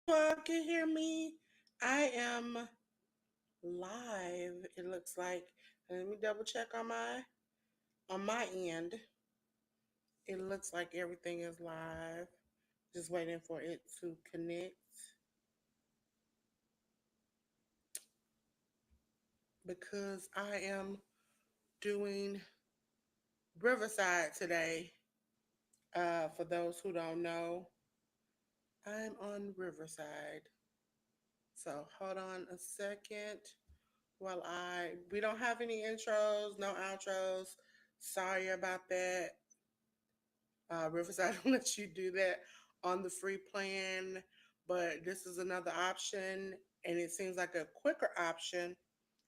You can hear me. I am live. It looks like. Let me double check on my end. It looks like everything is live. Just waiting for it to connect because I am doing Riverside today. For those who don't know, I'm on Riverside. So hold on a second while we don't have any intros, no outros. Sorry about that. Riverside will let you do that on the free plan, but this is another option, and it seems like a quicker option.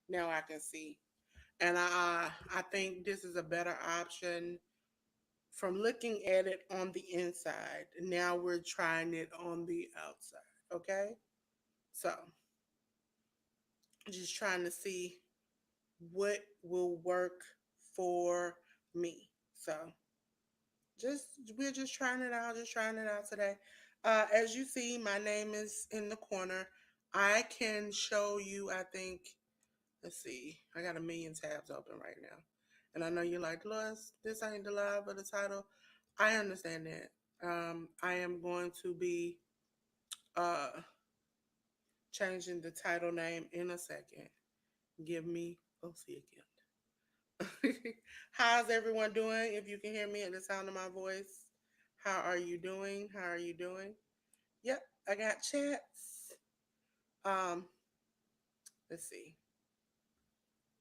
Now I can see, and I think this is a better option from looking at it on the inside. Now we're trying it on the outside. Okay, so just trying to see what will work for me. So just we're just trying it out today. As you see, my name is in the corner. I can show you, I think, let's see, I got a million tabs open right now. And I know you're like, Lois, this ain't the live or the title. I understand that. I am going to be uh changing the title name in a second. Give me see again. How's everyone doing? If you can hear me at the sound of my voice, how are you doing? How are you doing? Yep, I got chats. Um, let's see.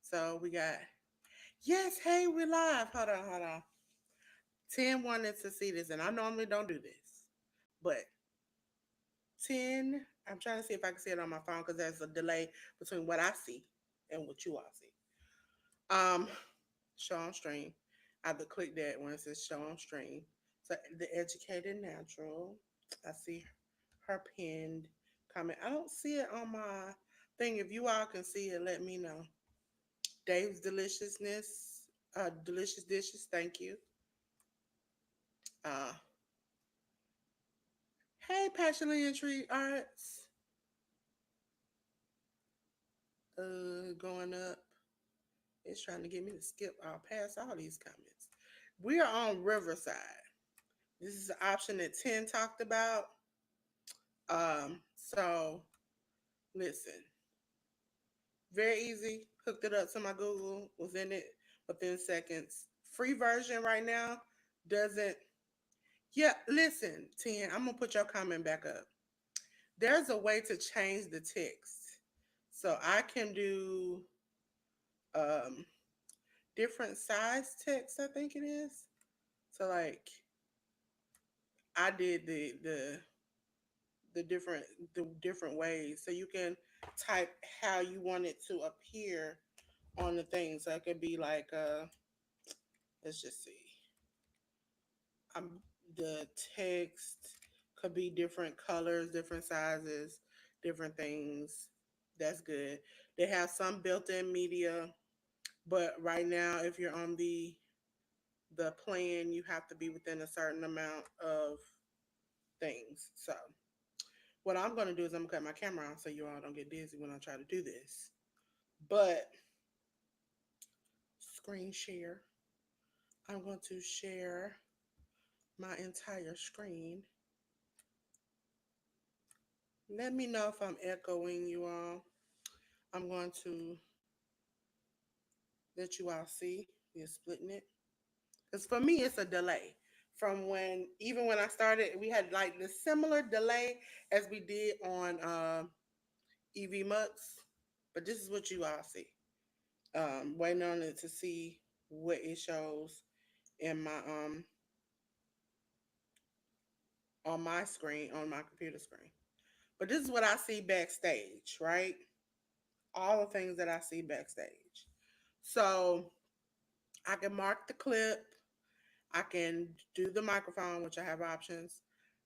So we got yes, hey, we're live. Hold on. 10 wanted to see this, and I normally don't do this, but 10. I'm trying to see if I can see it on my phone because there's a delay between what I see and what you all see. Um, show on stream. I have to click that when it says show on stream. So the educated natural. I see her pinned comment. I don't see it on my thing. If you all can see it, let me know. Dave's deliciousness, delicious dishes. Thank you. Uh, hey, passionately intrigued arts. Going up. It's trying to get me to skip. I'll pass all these comments. We are on Riverside. This is the option that 10 talked about. So listen, very easy. Hooked it up to my Google. Was in it within seconds. Free version right now doesn't. Yeah, listen, 10. I'm gonna put your comment back up. There's a way to change the text, so I can do um different size text. I think it is. So like I did the different the different ways. So you can type how you want it to appear on the thing. So it could be like let's just see. Um the text could be different colors, different sizes, different things. That's good. They have some built-in media, but right now if you're on the plan, you have to be within a certain amount of things. So what I'm going to do is I'm going to cut my camera on so you all don't get dizzy when I try to do this. But screen share. I'm going to share my entire screen. Let me know if I'm echoing you all. I'm going to let you all see. You're splitting it. Because for me, it's a delay. From when, even when I started, we had like the similar delay as we did on EV Mux. But this is what you all see. Waiting on it to see what it shows in my on my screen, on my computer screen. But this is what I see backstage, right? All the things that I see backstage. So I can mark the clip. I can do the microphone, which I have options.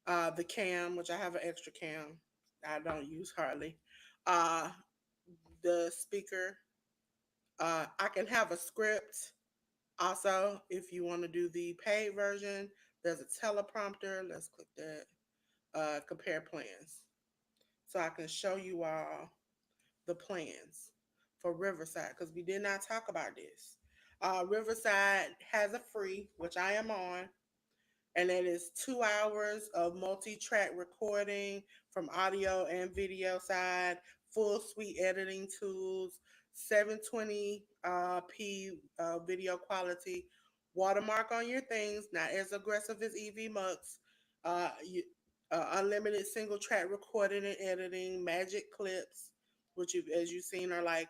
The cam, which I have an extra cam. I don't use hardly. Uh, the speaker. I can have a script. Also, if you want to do the paid version, there's a teleprompter. Let's click that. Compare plans. so I can show you all the plans for Riverside because we did not talk about this. Riverside has a free, which I am on, and it is 2 hours of multi-track recording from audio and video side, full suite editing tools, 720p video quality, watermark on your things, not as aggressive as EV Mux, unlimited single track recording and editing, magic clips, which you, as you've seen, are like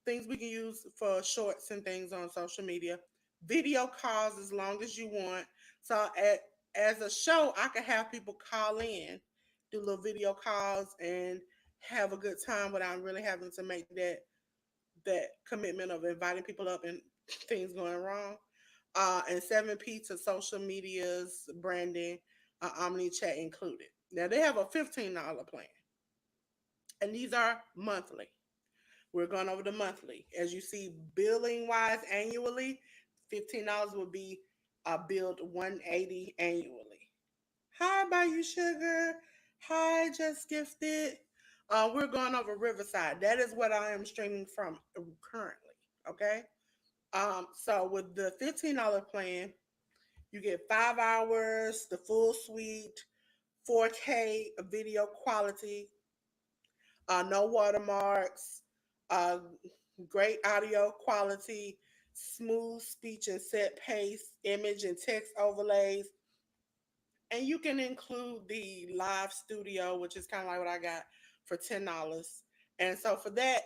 things we can use for shorts and things on social media. Video calls as long as you want. So as a show, I could have people call in, do little video calls, and have a good time without really having to make that commitment of inviting people up and things going wrong. And 7p to social medias, branding, Omni chat included. Now they have a $15 plan, and these are monthly. We're going over the monthly. As you see, billing wise annually, $15 would be billed 180 annually. Hi, Bayou Sugar. Hi, Just Gifted. We're going over Riverside. That is what I am streaming from currently. Okay. So with the $15 plan, you get 5 hours, the full suite, 4K video quality, no watermarks, uh, great audio quality, smooth speech and set pace, image and text overlays. And you can include the live studio, which is kind of like what I got for $10. And so for that,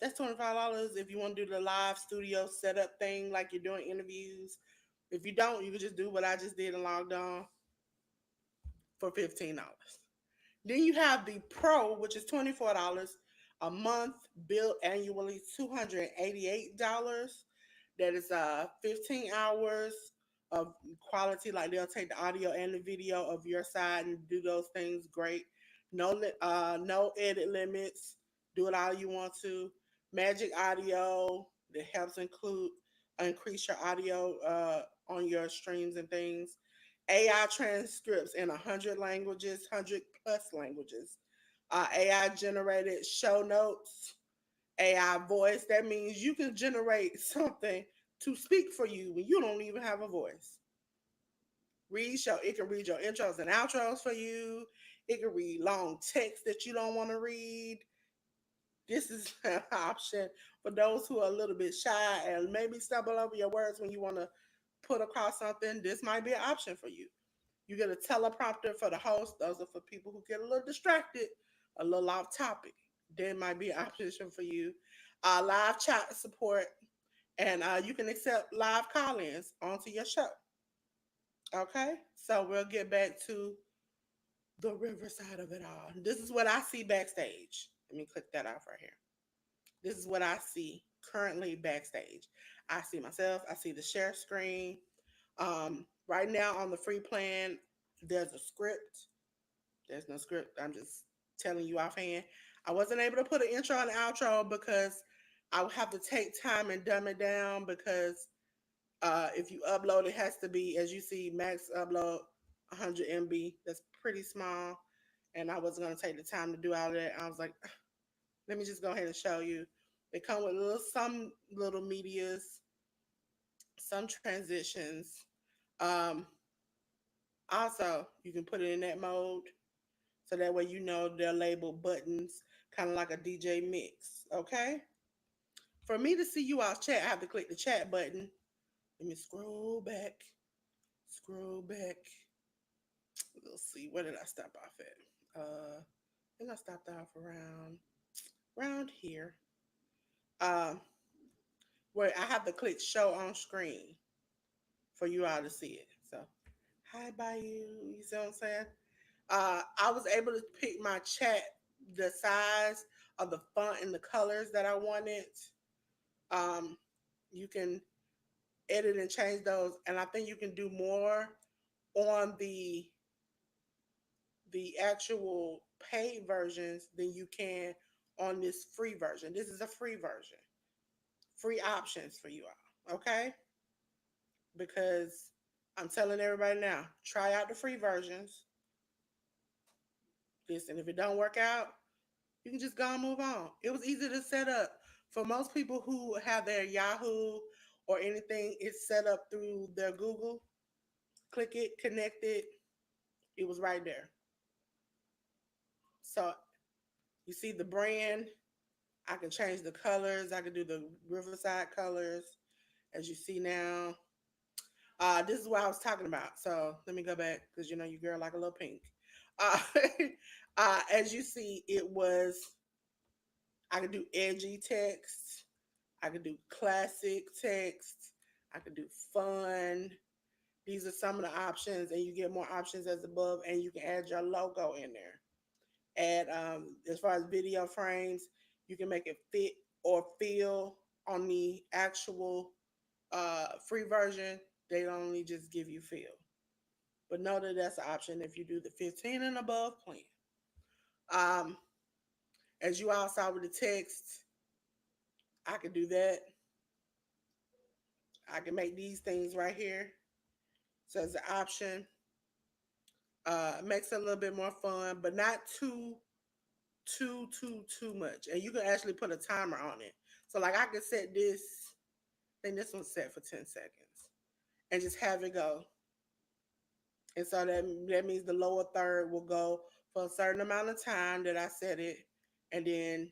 that's $25 if you want to do the live studio setup thing, like you're doing interviews. If you don't, you can just do what I just did and logged on for $15. Then you have the Pro, which is $24 a month, billed annually $288. That is 15 hours of quality. Like they'll take the audio and the video of your side and do those things great. No edit limits. Do it all you want to. Magic audio that helps increase your audio on your streams and things. AI transcripts in 100 languages, 100 plus languages. AI generated show notes, AI voice. That means you can generate something to speak for you when you don't even have a voice. It can read your intros and outros for you. It can read long text that you don't want to read. This is an option for those who are a little bit shy and maybe stumble over your words when you want to put across something. This might be an option for you. You get a teleprompter for the host. Those are for people who get a little distracted, a little off topic. There might be an option for you. Live chat support, and you can accept live call-ins onto your show. Okay, so we'll get back to the riverside of it all. This is what I see backstage. Let me click that off right here. This is what I see currently backstage. I see myself. I see the share screen. Right now on the free plan, there's a script. There's no script. I'm just telling you offhand. I wasn't able to put an intro and outro because I would have to take time and dumb it down because if you upload, it has to be, as you see, max upload 100 MB. That's pretty small. And I wasn't going to take the time to do all that. I was like, let me just go ahead and show you. They come with some little medias, some transitions. Um, Also, you can put it in that mode so that way you know they're labeled buttons, kind of like a DJ mix. Okay. For me to see you all chat, I have to click the chat button. Let me scroll back. Scroll back. Let's see. Where did I stop off at? I think I stopped off around here. Um, where I have to click show on screen for you all to see it. So, hi, Bayou. You see what I'm saying? I was able to pick my chat, the size of the font and the colors that I wanted. Um, you can edit and change those, and I think you can do more on the actual paid versions than you can on this free version. This is a free version, free options for you all. Okay, because I'm telling everybody now, try out the free versions. Listen, if it don't work out, you can just go and move on. It was easy to set up. For most people who have their Yahoo or anything, it's set up through their Google. Click it, connect it. It was right there. So you see the brand. I can change the colors. I can do the Riverside colors, as you see now. This is what I was talking about. So let me go back because you know your girl like a little pink. Uh, as you see, it was I could do edgy text. I could do classic text. I could do fun. These are some of the options, and you get more options as above, and you can add your logo in there. Add as far as video frames, you can make it fit or feel on the actual free version. They only just give you feel. But know that that's an option if you do the 15 and above plan. Um, as you all saw with the text, I can do that. I can make these things right here. So as an option, makes it a little bit more fun, but not too much. And you can actually put a timer on it. So like I could set this, I think this one's set for 10 seconds, and just have it go. And so that means the lower third will go for a certain amount of time that I set it, and then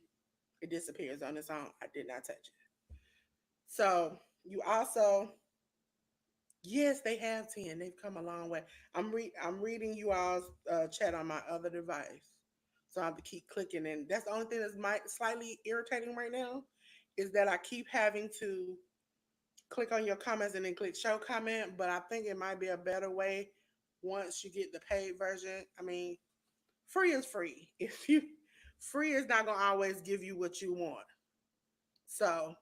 it disappears on its own. I did not touch it. So you also, yes, they have 10. They've come a long way. I'm reading you all's chat on my other device, so I have to keep clicking, and that's the only thing that's might slightly irritating right now, is that I keep having to click on your comments and then click show comment. But I think it might be a better way once you get the paid version. I mean, free is free. If you free is not gonna always give you what you want. So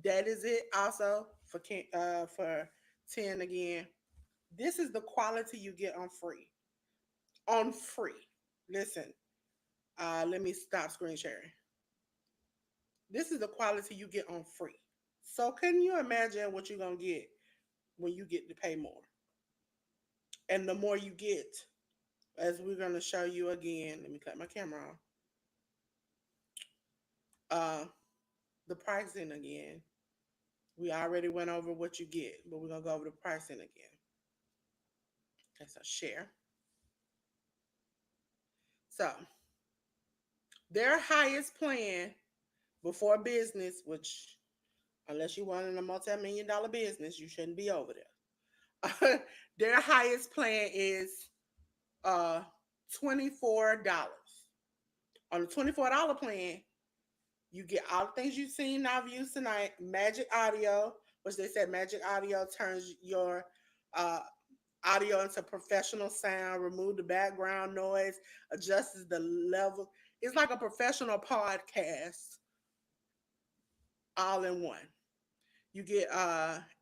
that is it. Also for 10 again. This is the quality you get on free. On free. Listen, let me stop screen sharing. This is the quality you get on free. So can you imagine what you're gonna get when you get to pay more? And the more you get, as we're gonna show you again, let me cut my camera off. Uh, the pricing again. We already went over what you get, but we're gonna go over the pricing again. Okay, so share. So their highest plan before business, which unless you run in a multi-million dollar business, you shouldn't be over there. Their highest plan is uh $24. On the $24 plan, you get all the things you've seen now views tonight. Magic Audio, which they said Magic Audio turns your uh audio into professional sound, remove the background noise, adjusts the level. It's like a professional podcast all in one. You get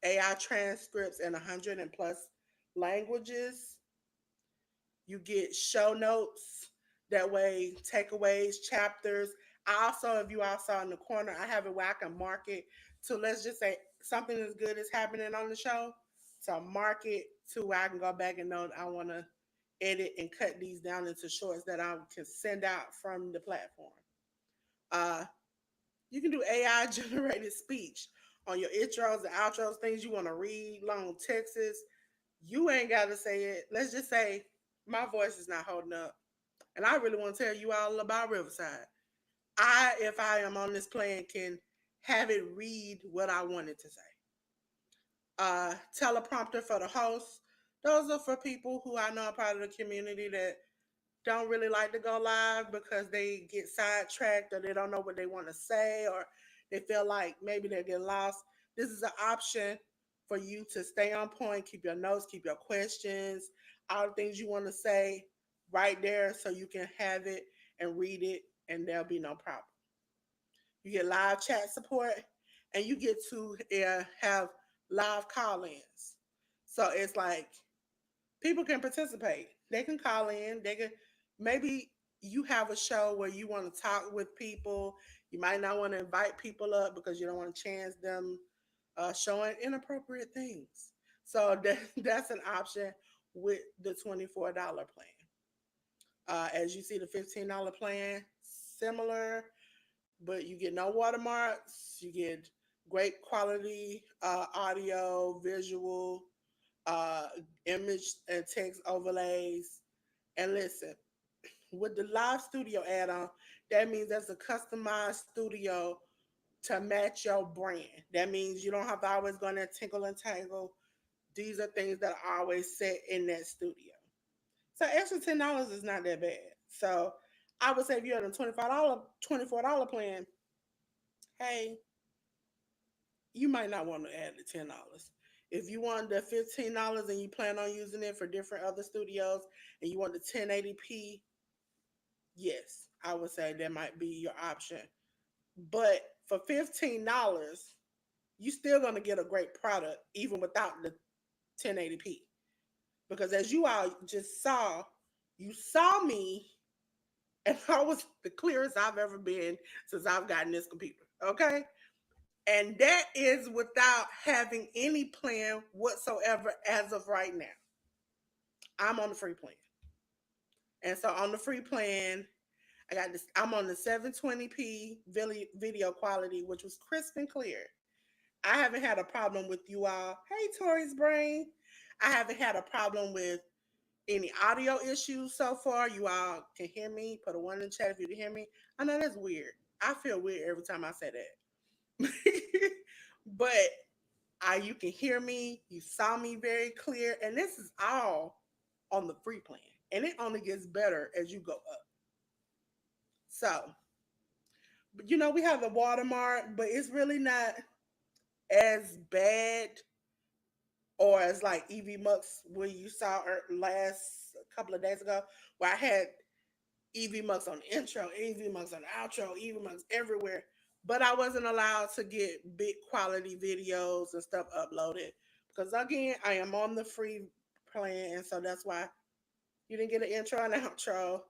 AI transcripts in 100 and plus languages. You get show notes. That way, takeaways, chapters. I also, if you all saw in the corner, I have it where I can mark it. So let's just say something as good as happening on the show. So mark it to where I can go back and know that I want to edit and cut these down into shorts that I can send out from the platform. Uh, you can do AI generated speech on your intros and outros, things you want to read, long texts. You ain't got to say it. Let's just say my voice is not holding up. And I really want to tell you all about Riverside. If I am on this plan, can have it read what I wanted to say. Teleprompter for the host. Those are for people who I know are part of the community that don't really like to go live because they get sidetracked or they don't know what they want to say or they feel like maybe they're getting lost. This is an option for you to stay on point, keep your notes, keep your questions, all the things you want to say right there so you can have it and read it and there'll be no problem. You get live chat support and you get to have live call ins. So it's like people can participate. They can call in. They can maybe you have a show where you want to talk with people. You might not want to invite people up because you don't want to chance them showing inappropriate things. So that's an option with the $24 plan. As you see, the $15 plan, similar, but you get no watermarks. You get great quality audio, visual, uh, image and text overlays. And listen, with the live studio add-on, that means that's a customized studio to match your brand. That means you don't have to always go in there tinkle and tangle. These are things that are always set in that studio. So extra $10 is not that bad. So I would say if you're on a $24 plan, hey, you might not want to add the $10. If you want the $15 and you plan on using it for different other studios and you want the 1080p, yes, I would say that might be your option. But for $15, you still gonna get a great product even without the 1080p. Because as you all just saw, you saw me and I was the clearest I've ever been since I've gotten this computer. Okay? And that is without having any plan whatsoever as of right now. I'm on the free plan. And so on the free plan, I got this. I'm on the 720p video quality, which was crisp and clear. I haven't had a problem with you all. Hey, Tori's brain. I haven't had a problem with any audio issues so far. You all can hear me. Put a one in the chat if you can hear me. I know that's weird. I feel weird every time I say that. But you can hear me. You saw me very clear. And this is all on the free plan. And it only gets better as you go up. So, but we have the watermark, but it's really not as bad or as like EV Mux where you saw last couple of days ago, where I had EV Mux on the intro, EV Mux on the outro, EV Mux everywhere. But I wasn't allowed to get big quality videos and stuff uploaded because again, I am on the free plan, and so that's why you didn't get an intro and outro.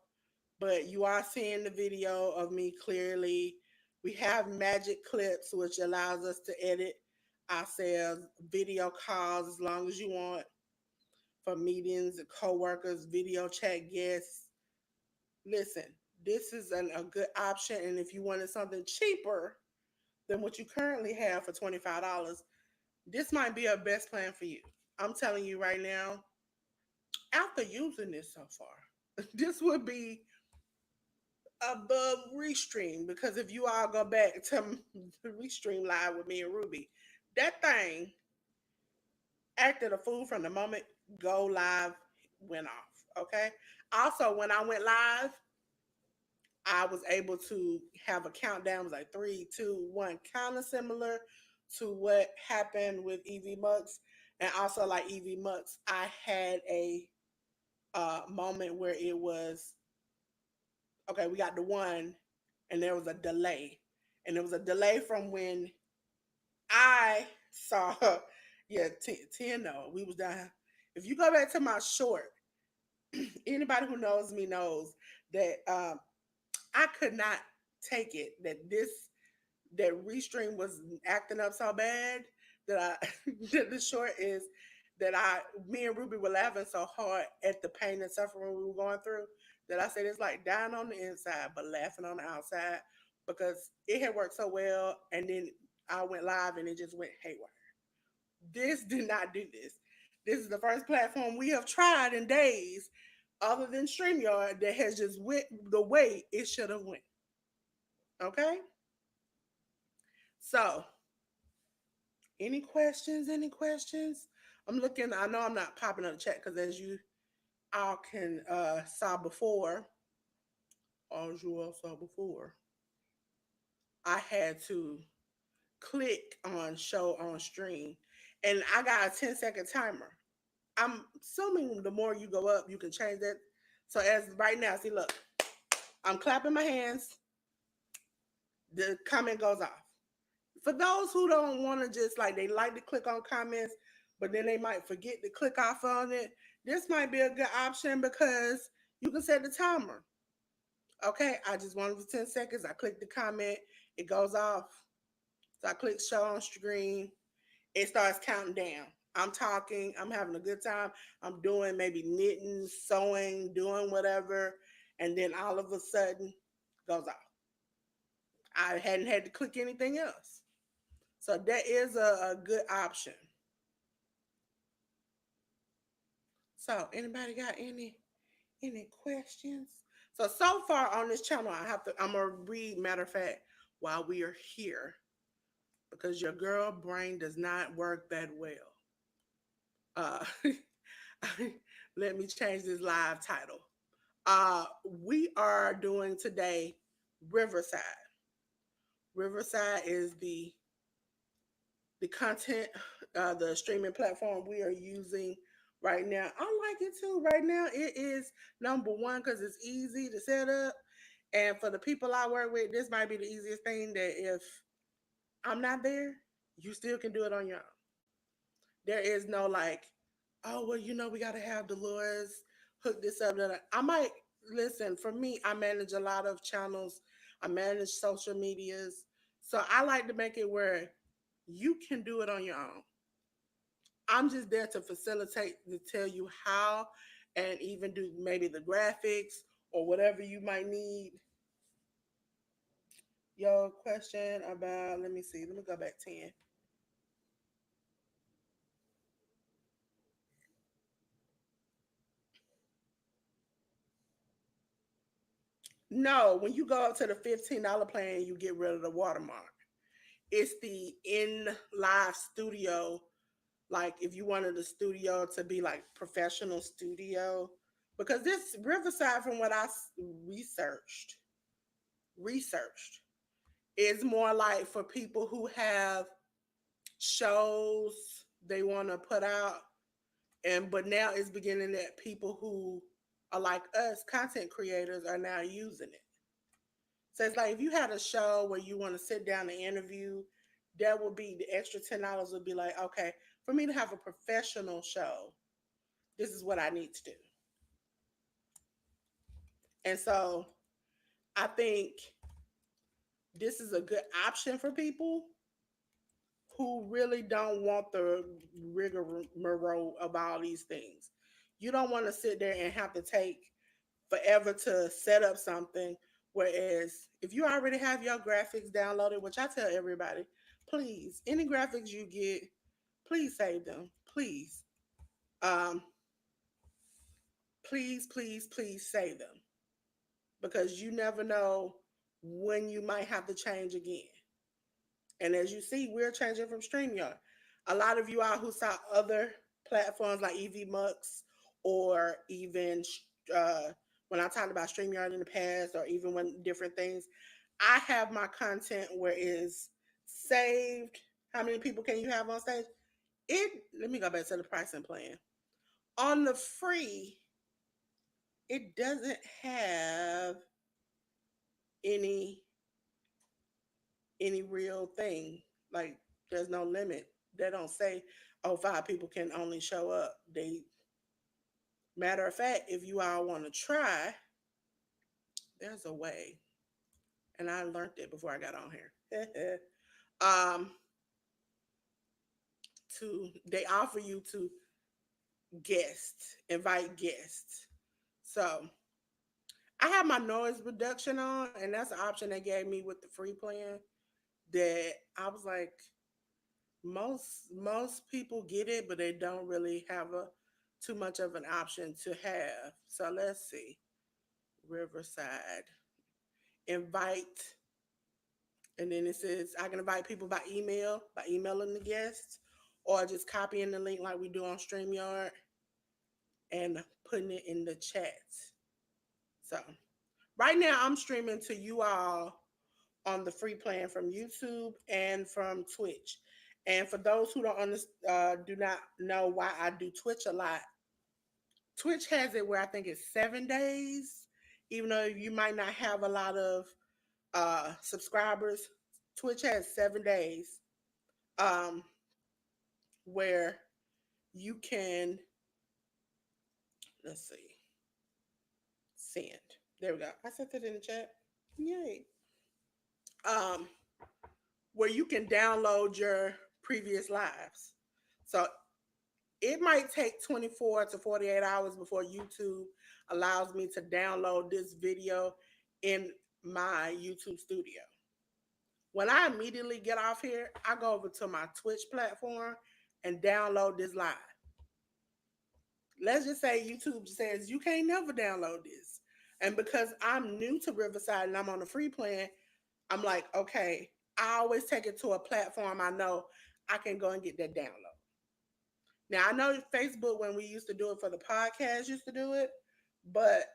But you are seeing the video of me clearly. We have magic clips, which allows us to edit ourselves, video calls as long as you want for meetings, co-workers, video chat guests. Listen, this is a good option. And if you wanted something cheaper than what you currently have for $25, this might be a best plan for you. I'm telling you right now, after using this so far, this would be above Restream because if you all go back to Restream live with me and Ruby, that thing acted a fool from the moment go live went off. Okay. Also, when I went live, I was able to have a countdown. It was like 3, 2, 1, kind of similar to what happened with EV Mux. And also, like EV Mux, I had a moment where it was okay. We got the one, and there was a delay, and there was a delay from when I saw, yeah, 10. No, we was down. If you go back to my short, anybody who knows me knows that I could not take it that Restream was acting up so bad that I that the short is that me and Ruby were laughing so hard at the pain and suffering we were going through that I said it's like dying on the inside but laughing on the outside because it had worked so well and then I went live and it just went haywire. This did not do this. This is the first platform we have tried in days other than StreamYard that has just went the way it should have went. Okay? So, any questions? Any questions? I'm looking. I know I'm not popping up the chat because as you all can saw before, as you all saw before, I had to click on show on stream, and I got a 10-second timer. I'm assuming the more you go up, you can change that. So as right now, see, look, I'm clapping my hands. The comment goes off. For those who don't want to just like they like to click on comments, but then they might forget to click off on it. This might be a good option because you can set the timer. Okay, I just wanted for 10 seconds. I click the comment, it goes off. So I click show on screen, it starts counting down. I'm talking, I'm having a good time. I'm doing maybe knitting, sewing, doing whatever. and then all of a sudden goes off. I hadn't had to click anything else. So that is a good option. So anybody got any questions? So far on this channel, I'm gonna read, matter of fact, while we are here, because your girl brain does not work that well. Uh let me change this live title. We are doing today Riverside. Riverside is the content, the streaming platform we are using right now. I like it too. Right now, it is number one because it's easy to set up. And for the people I work with, this might be the easiest thing that if I'm not there, you still can do it on your own. There is no like, oh, well, we got to have Delores hook this up. I might listen. For me, I manage a lot of channels, I manage social medias. So I like to make it where you can do it on your own. I'm just there to facilitate, to tell you how, and even do maybe the graphics or whatever you might need. Your question about, let me see, let me go back 10. No, when you go up to the $15 plan, you get rid of the watermark. It's the in live studio. Like if you wanted the studio to be like professional studio, because this Riverside, from what researched, researched is more like for people who have shows they want to put out, and but now it's beginning that people who are like us, content creators, are now using it. So it's like if you had a show where you want to sit down and interview, that would be the extra $10 would be like, okay, for me to have a professional show, this is what I need to do. And so I think this is a good option for people who really don't want the rigmarole of all these things. You don't want to sit there and have to take forever to set up something. Whereas if you already have your graphics downloaded, which I tell everybody, please, any graphics you get, please save them. Please. Um, please save them. Because you never know when you might have to change again. And as you see, we're changing from StreamYard. A lot of you out who saw other platforms like EVMux, or even uh, when I talked about StreamYard in the past, or even when different things, I have my content where it's saved. How many people can you have on stage? Let me go back to the pricing plan. On the free, it doesn't have any any real thing. Like there's no limit. They don't say, oh, 5 people can only show up. They Matter of fact, if you all want to try, there's a way. And I learned it before I got on here. um to They offer you to invite guests. So I have my noise reduction on, and that's an option they gave me with the free plan that I was like, most people get it, but they don't really have a too much of an option to have. So let's see. Riverside. Invite, and then it says I can invite people by emailing the guests, or just copying the link like we do on StreamYard and putting it in the chat. So right now I'm streaming to you all on the free plan from YouTube and from Twitch. And for those who do not know why I do Twitch a lot, Twitch has it where I think it's 7 days, even though you might not have a lot of subscribers. Twitch has 7 days um, where you can, let's see, send. There we go. I sent it in the chat. Yay. Um, where you can download your previous lives. So it might take 24 to 48 hours before YouTube allows me to download this video in my YouTube studio. When I immediately get off here, I go over to my Twitch platform and download this live. Let's just say YouTube says you can't never download this. And because I'm new to Riverside and I'm on the free plan, I'm like, okay, I always take it to a platform I know I can go and get that download. Now I know Facebook when we used to do it for the podcast used to do it, but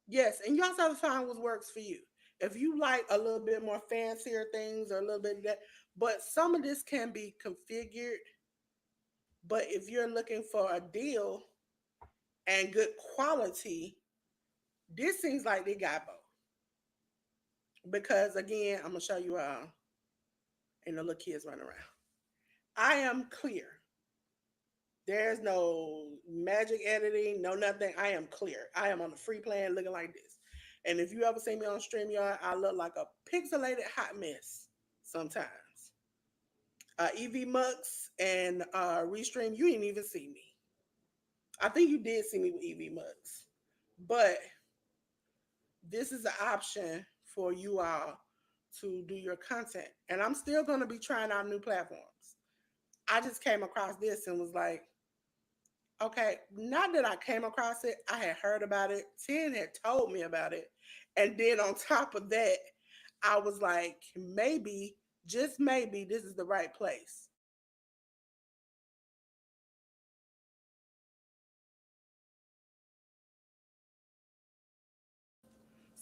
yes, and you also have to find what works for you. If you like a little bit more fancier things or a little bit of that, but some of this can be configured. But if you're looking for a deal and good quality, this seems like they got both. Because again, I'm gonna show you ain't no little kids running around. I am clear. There's no magic editing, no nothing. I am clear. I am on the free plan looking like this. And if you ever see me on StreamYard, I look like a pixelated hot mess sometimes. EV Mux and Restream, you didn't even see me. I think you did see me with EV Mux. But this is an option for you all to do your content. And I'm still going to be trying out new platforms. I just came across this and was like, okay, not that I came across it, I had heard about it. 10 had told me about it. And then on top of that, I was like, maybe, just maybe, this is the right place.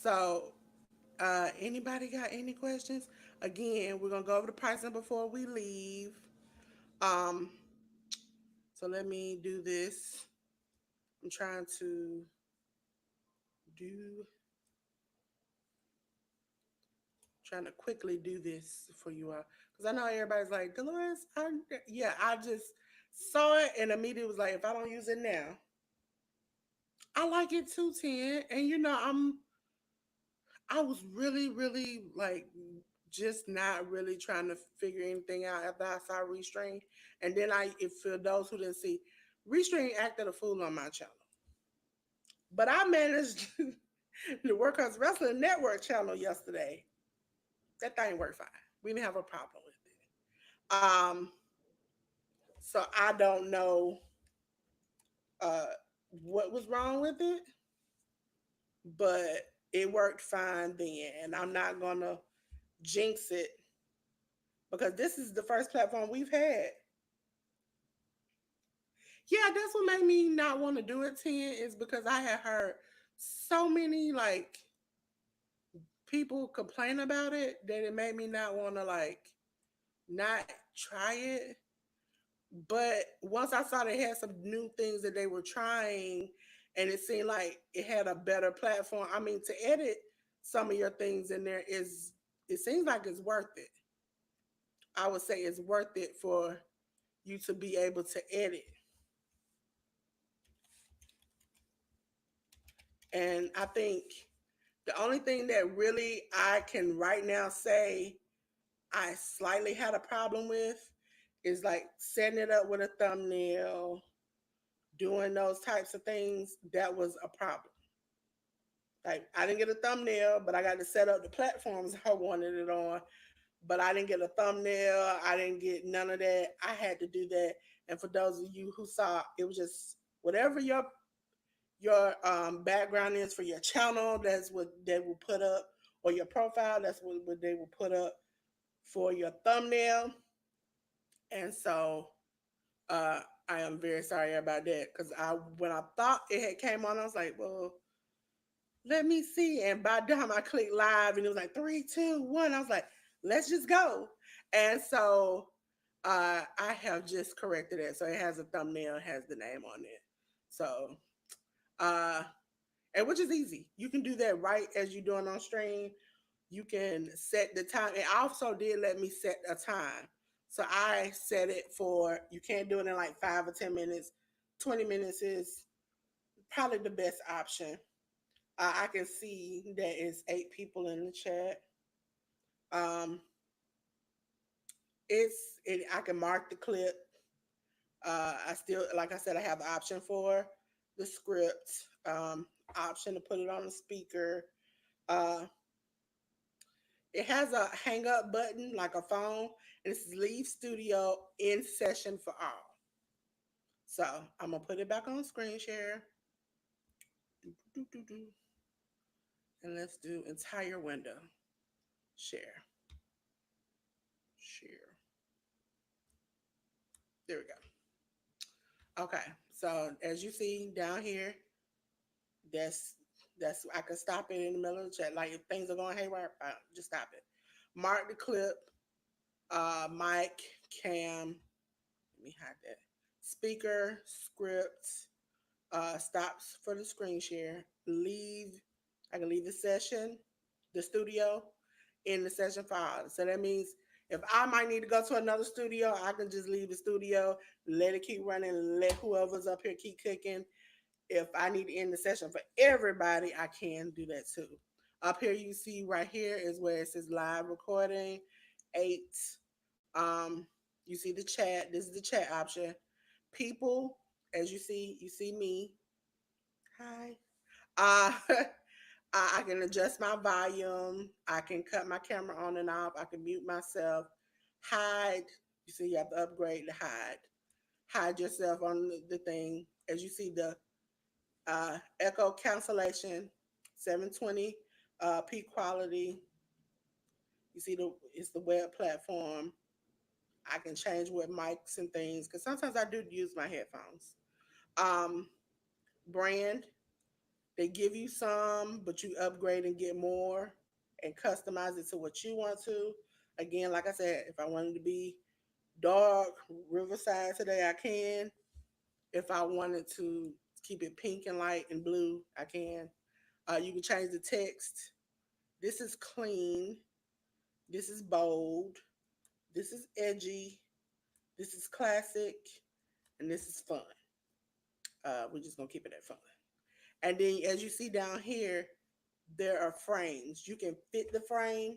So, anybody got any questions? Again, we're gonna go over the pricing before we leave. Um, so let me do this. I'm trying to do trying to quickly do this for you all because I know everybody's like Dolores. Yeah, I just saw it and immediately was like, if I don't use it now, I like it too, 10. And I was really like just not really trying to figure anything out after I saw Restream, and then if for those who didn't see, Restream acted a fool on my channel, but I managed to work on Wrestling Network channel yesterday. That thing worked fine. We didn't have a problem with it. So I don't know uh what was wrong with it, but it worked fine then. And I'm not gonna jinx it because this is the first platform we've had. Yeah, that's what made me not want to do it 10 is because I had heard so many like people complain about it that it made me not want to like not try it. But once I saw they had some new things that they were trying, and it seemed like it had a better platform. I mean, to edit some of your things in there is it seems like it's worth it. I would say it's worth it for you to be able to edit. And I think the only thing that really I can right now say I slightly had a problem with is like setting it up with a thumbnail, doing those types of things. That was a problem. Like I didn't get a thumbnail, but I got to set up the platforms I wanted it on. But I didn't get a thumbnail. I didn't get none of that. I had to do that. And for those of you who saw, it was just whatever your background is for your channel. That's what they will put up, or your profile. That's what they will put up for your thumbnail. And so uh, I am very sorry about that because I when I thought it had came on, I was like, well, let me see. And by the time I clicked live and it was like 3, 2, 1, I was like, let's just go. And so I have just corrected it. So it has a thumbnail, has the name on it. So uh and which is easy. You can do that right as you're doing on stream. You can set the time. It also did let me set a time. So I set it for you can't do it in like 5 or 10 minutes. 20 minutes is probably the best option. I can see that it's 8 people in the chat. Um, I can mark the clip. I still, like I said, I have the option for the script, option to put it on the speaker. Uh, it has a hang up button like a phone, and it's leave studio in session for all. So I'm gonna put it back on screen share. Do, do, do, do, do. And let's do entire window. Share. Share. There we go. Okay. So as you see down here, that's I can stop it in the middle of the chat. Like if things are going haywire, just stop it. Mark the clip, mic, cam. Let me hide that. Speaker, script, stops for the screen share. Leave. I can leave the session, the studio, in the session file. So that means if I might need to go to another studio, I can just leave the studio, let it keep running, let whoever's up here keep cooking. If I need to end the session for everybody, I can do that too. Up here, you see right here is where it says live recording, 8. Um, you see the chat. This is the chat option. People, as you see me. Hi. I can adjust my volume. I can cut my camera on and off. I can mute myself. Hide. You see, you have to upgrade to hide. Hide yourself on the thing. As you see, the echo cancellation, 720 p quality. You see, it's the web platform. I can change with mics and things because sometimes I do use my headphones. Um, Brand, they give you some, but you upgrade and get more and customize it to what you want to. Again, like I said, if I wanted to be dark, Riverside today, I can. If I wanted to keep it pink and light and blue, I can. You can change the text. This is clean. This is bold. This is edgy. This is classic. And this is fun. We're just going to keep it at fun. And then as you see down here, there are frames. You can fit the frame,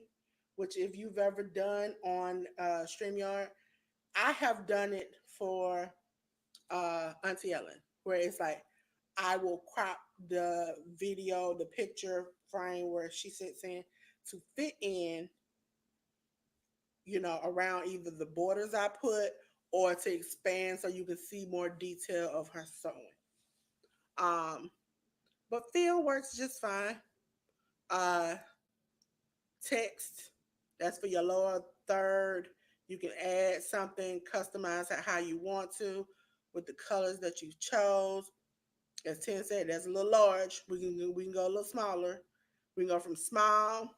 which if you've ever done on StreamYard, I have done it for Auntie Ellen, where it's like I will crop the video, the picture frame where she sits in to fit in, around either the borders I put or to expand so you can see more detail of her sewing. Um, but field works just fine. Uh, Text, that's for your lower third. You can add something, customize it how you want to with the colors that you chose. As Tim said, that's a little large. We can go a little smaller. We can go from small,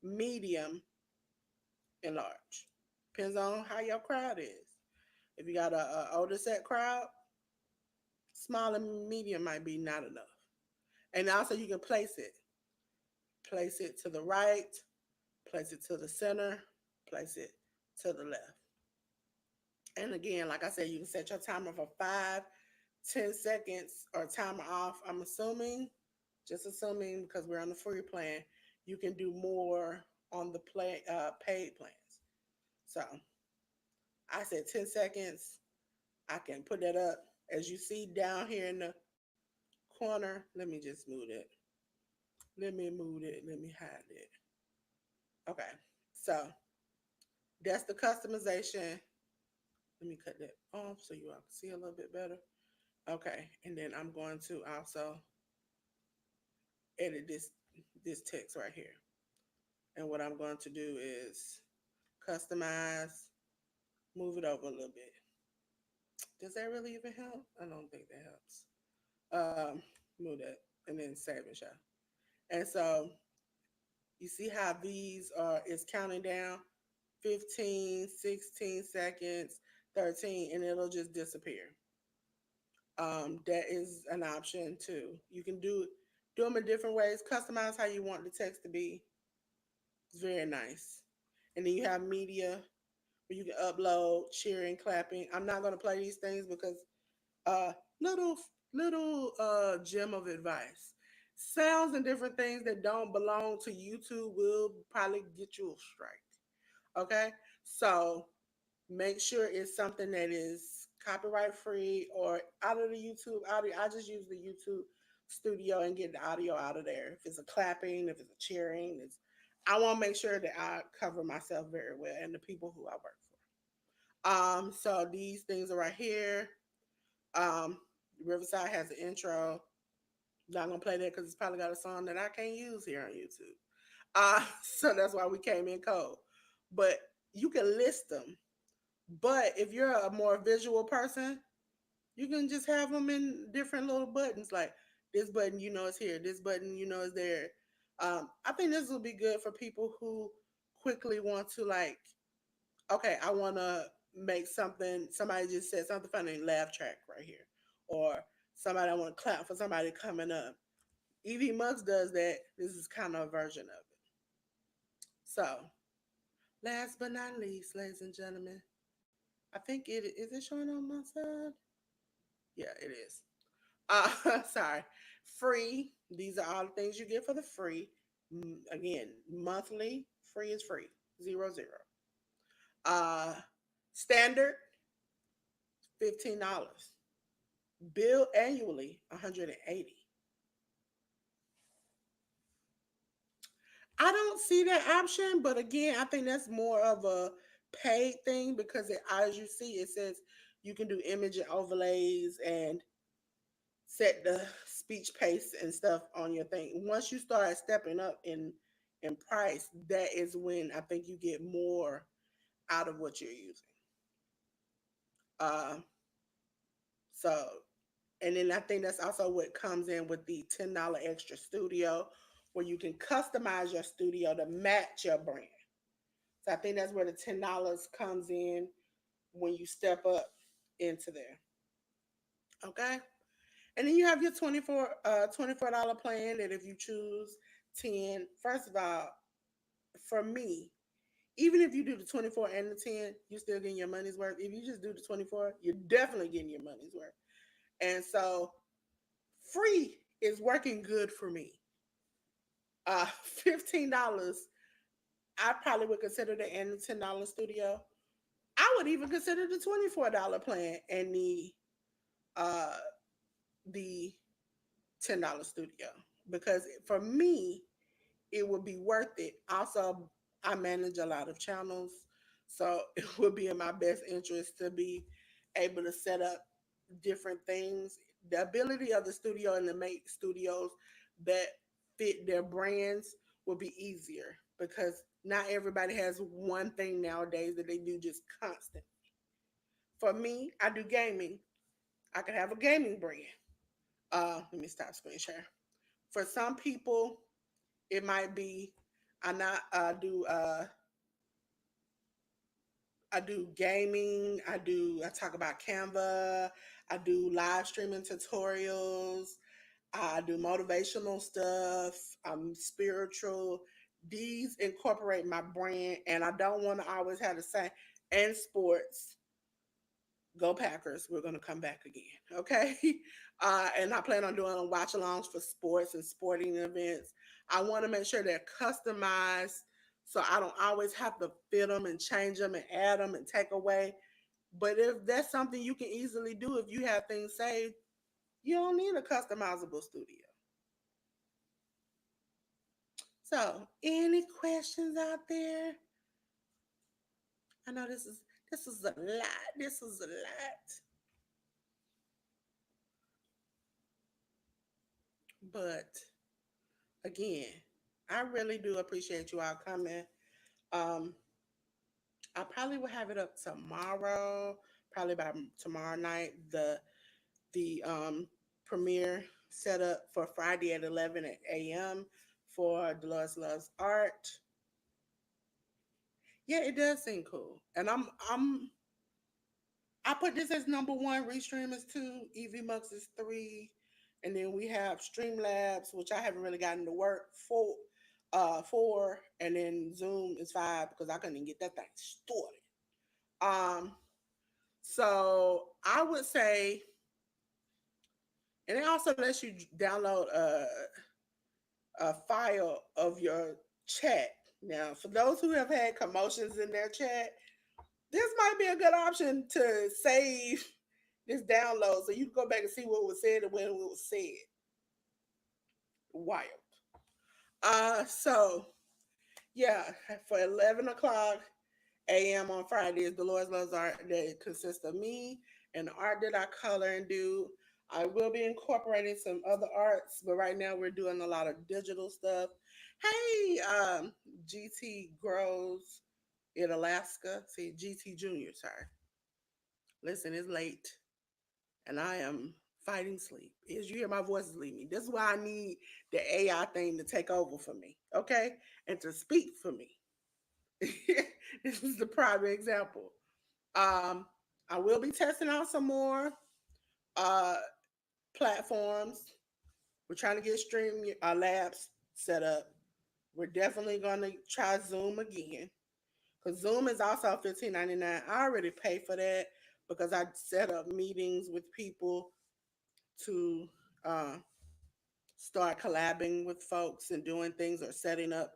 medium, and large. Depends on how your crowd is. If you got a older set crowd, small and medium might be not enough. And also you can place it. Place it to the right, place it to the center, place it to the left. And again, like I said, you can set your timer for 5, 10 seconds or timer off. I'm assuming, just assuming because we're on the free plan, you can do more on the paid plans. So I said 10 seconds. I can put that up. As you see down here in the corner, let me just move it. Let me move it. Let me hide it. Okay. So that's the customization. Let me cut that off so you all can see a little bit better. Okay. And then I'm going to also edit this text right here. And what I'm going to do is customize, move it over a little bit. Does that really even help? I don't think that helps. Move that and then save and show. And so you see how these is counting down 15, 16 seconds, 13, and it'll just disappear. That is an option too. You can do them in different ways, customize how you want the text to be. It's very nice. And then you have media where you can upload, cheering, clapping. I'm not going to play these things because uh little gem of advice. Sounds and different things that don't belong to YouTube will probably get you a strike. Okay? So make sure it's something that is copyright free or out of the YouTube audio. I just use the YouTube studio and get the audio out of there. If it's a clapping, if it's a cheering, I want to make sure that I cover myself very well and the people who I work for. So these things are right here. Um, Riverside has an intro. Not gonna play that because it's probably got a song that I can't use here on YouTube. So that's why we came in cold. But you can list them. But if you're a more visual person, you can just have them in different little buttons. Like this button, you know, is here. This button, you know, is there. I think this will be good for people who quickly want to like, okay, I want to make something. Somebody just said something funny, laugh track right here, or somebody I want to clap for somebody coming up. EV Mux does that. This is kind of a version of it. So, last but not least, ladies and gentlemen, I think it is it showing on my side. Yeah, it is. Sorry, free. These are all the things you get for the free. Again, monthly free is free, 0 0. Uh, standard $15. Bill annually 180. I don't see that option, but again, I think that's more of a paid thing because as you see, it says you can do image and overlays and set the speech pace and stuff on your thing. Once you start stepping up in price, that is when I think you get more out of what you're using. Uh, so, and then I think that's also what comes in with the $10 extra studio, where you can customize your studio to match your brand. So I think that's where the $10 comes in when you step up into there. Okay. And then you have your $24 plan that if you choose 10, first of all, for me, even if you do the 24 and the 10, you're still getting your money's worth. If you just do the 24, you're definitely getting your money's worth. And so free is working good for me. $15, I probably would consider the and the $10 studio. I would even consider the $24 plan and uh the $10 studio because for me it would be worth it. Also, I manage a lot of channels, so it would be in my best interest to be able to set up different things. The ability of the studio and to make studios that fit their brands will be easier because not everybody has one thing nowadays that they do just constant. For me, I do gaming. I could have a gaming brand. Let me stop screen share. For some people, it might be I not I do gaming. I talk about Canva. I do live streaming tutorials. I do motivational stuff. I'm spiritual. These incorporate my brand, and I don't want to always have to say and sports. Go Packers. We're going to come back again. Okay. And I plan on doing watch alongs for sports and sporting events. I want to make sure they're customized so I don't always have to fit them and change them and add them and take away. But if that's something you can easily do, if you have things saved, you don't need a customizable studio. So, any questions out there? I know this is a lot. This is a lot. But again, I really do appreciate you all coming. Um, I probably will have it up tomorrow, probably by tomorrow night. The premiere set up for Friday at 11 a.m. for Delores Loves Art. Yeah, it does seem cool, and I put this as number one. Restream is two, EV Mux is three, and then we have Streamlabs, which I haven't really gotten to work for. Four, and then Zoom is five because I couldn't even get that thing started. Um, so I would say, and it also lets you download a file of your chat. Now, for those who have had commotions in their chat, this might be a good option to save this download so you can go back and see what was said and when it was said. Wild. So yeah, for 11 o'clock a.m. on Fridays, Delores Loves Art that consists of me and the art that I color and do. I will be incorporating some other arts, but right now we're doing a lot of digital stuff. Hey, GT Grows in Alaska. See, GT Junior, sorry. Listen, it's late and I am fighting sleep. As you hear my voice is leaving me. This is why I need the AI thing to take over for me, okay? And to speak for me. This is the prime example. Um, I will be testing out some more uh, platforms. We're trying to get Stream Labs set up. We're definitely going to try Zoom again because Zoom is also $15.99. I already pay for that because I set up meetings with people to uh, start collabing with folks and doing things or setting up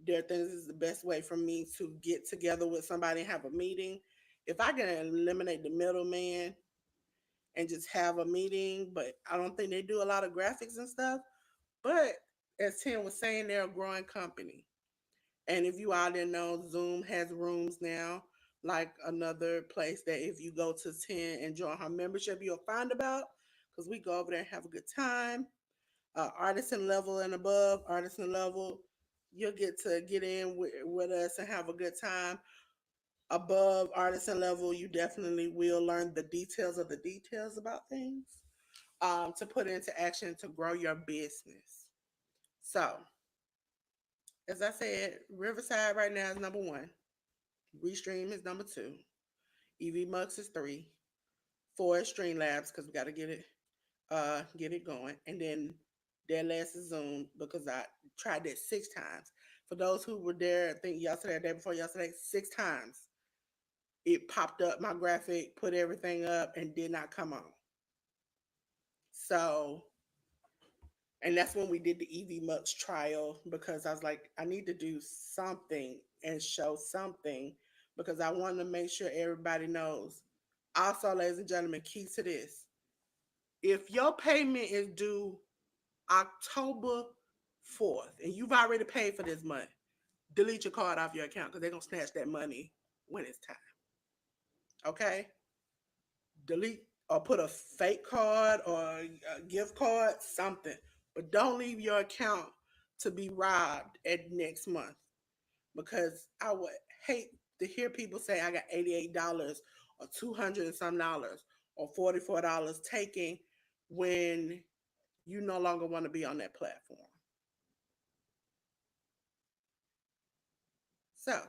their things is the best way for me to get together with somebody and have a meeting. If I can eliminate the middleman and just have a meeting, but I don't think they do a lot of graphics and stuff. But as Tim was saying, they're a growing company. And if you all didn't know, Zoom has rooms now, like another place that if you go to 10 and join her membership, you'll find about because we go over there and have a good time. Artisan level and above, artisan level, you'll get to get in with us and have a good time. Above artisan level, you definitely will learn the details of the details about things to put into action to grow your business. So, as I said, Riverside right now is number one. Restream is number two. EV Mux is three. Four is Stream Labs because we got to get it going. And then their last is Zoom because I tried that 6 times. For those who were there, I think yesterday, or day before yesterday, 6 times it popped up my graphic, put everything up, and did not come on. So, and that's when we did the EV Mux trial because I was like, I need to do something and show something because I want to make sure everybody knows. Also, ladies and gentlemen, key to this: if your payment is due October 4th and you've already paid for this month, delete your card off your account because they're going to snatch that money when it's time. Okay? Delete or put a fake card or a gift card, something. But don't leave your account to be robbed at next month because I would hate to hear people say I got $88 or 200 and some dollars or $44 taking when you no longer want to be on that platform. So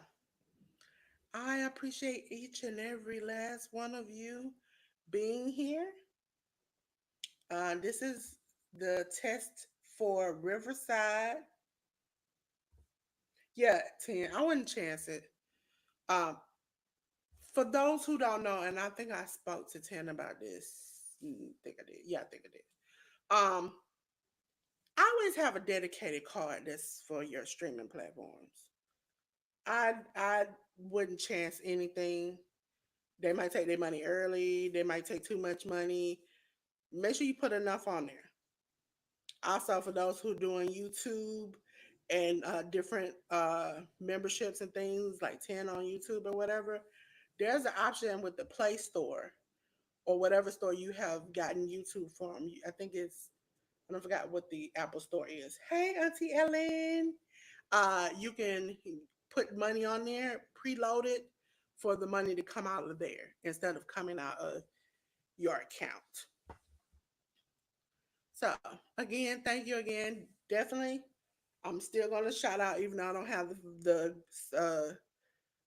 I appreciate each and every last one of you being here. This is the test for Riverside. Yeah, 10. I wouldn't chance it. Um, for those who don't know, and I think I spoke to 10 about this. Think I did. Yeah, I think I did. I always have a dedicated card that's for your streaming platforms. I wouldn't chance anything. They might take their money early. They might take too much money. Make sure you put enough on there. Also, for those who are doing YouTube and different memberships and things like 10 on YouTube or whatever, there's an option with the Play Store or whatever store you have gotten YouTube from. I think it's, I don't forgot what the Apple Store is. Hey, Auntie Ellen. You can put money on there, preload it for the money to come out of there instead of coming out of your account. So again, thank you again. Definitely, I'm still gonna shout out even though I don't have the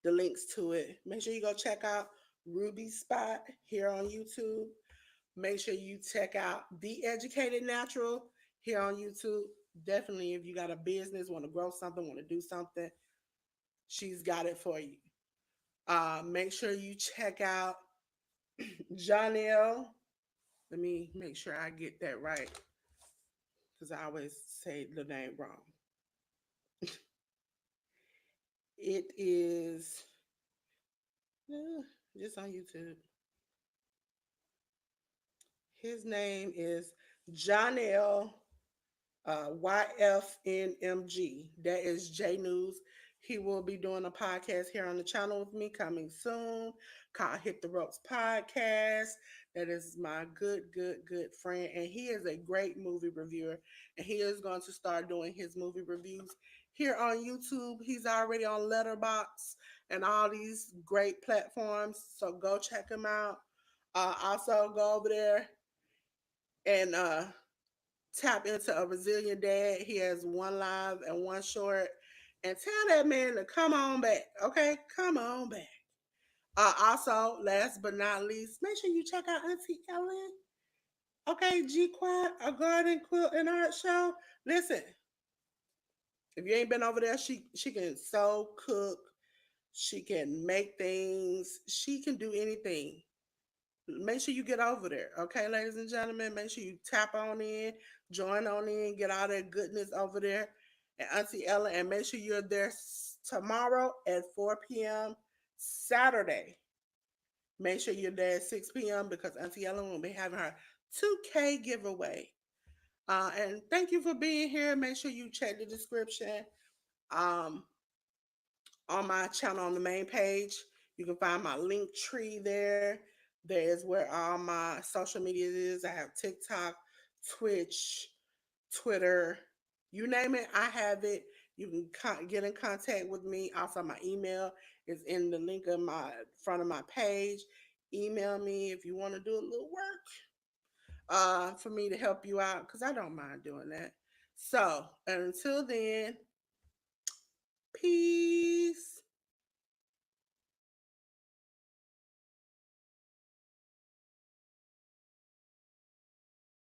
links to it. Make sure you go check out Ruby Spot here on YouTube. Make sure you check out The Educated Natural here on YouTube. Definitely, if you got a business, want to grow something, want to do something, she's got it for you. Make sure you check out Janelle. Let me make sure I get that right because I always say the name wrong. It is just on YouTube. His name is Jonell YFNMG. That is J News. He will be doing a podcast here on the channel with me coming soon called Hit the Ropes Podcast. That is my good friend. And he is a great movie reviewer. And he is going to start doing his movie reviews here on YouTube. He's already on Letterboxd and all these great platforms. So go check him out. Also, go over there and tap into a resilient dad. He has one live and one short. And tell that man to come on back. Okay? Come on back. Also, last but not least, make sure you check out Auntie Ellen. Okay, G Quiet, a garden quilt and art show. Listen, if you ain't been over there, she can sew, cook, she can make things, she can do anything. Make sure you get over there, okay, ladies and gentlemen. Make sure you tap on in, join on in, get all that goodness over there at Auntie Ella, and make sure you're there tomorrow at 4 p.m. Saturday. Make sure you're there at 6 p.m. because Auntie Ella will be having her 2K giveaway. And thank you for being here. Make sure you check the description. Um, on my channel on the main page. You can find my link tree there. There is where all my social media is. I have TikTok, Twitch, Twitter, you name it, I have it. You can get in contact with me. Also, my email is in the link of my front of my page. Email me if you want to do a little work for me to help you out because I don't mind doing that. So, until then, peace.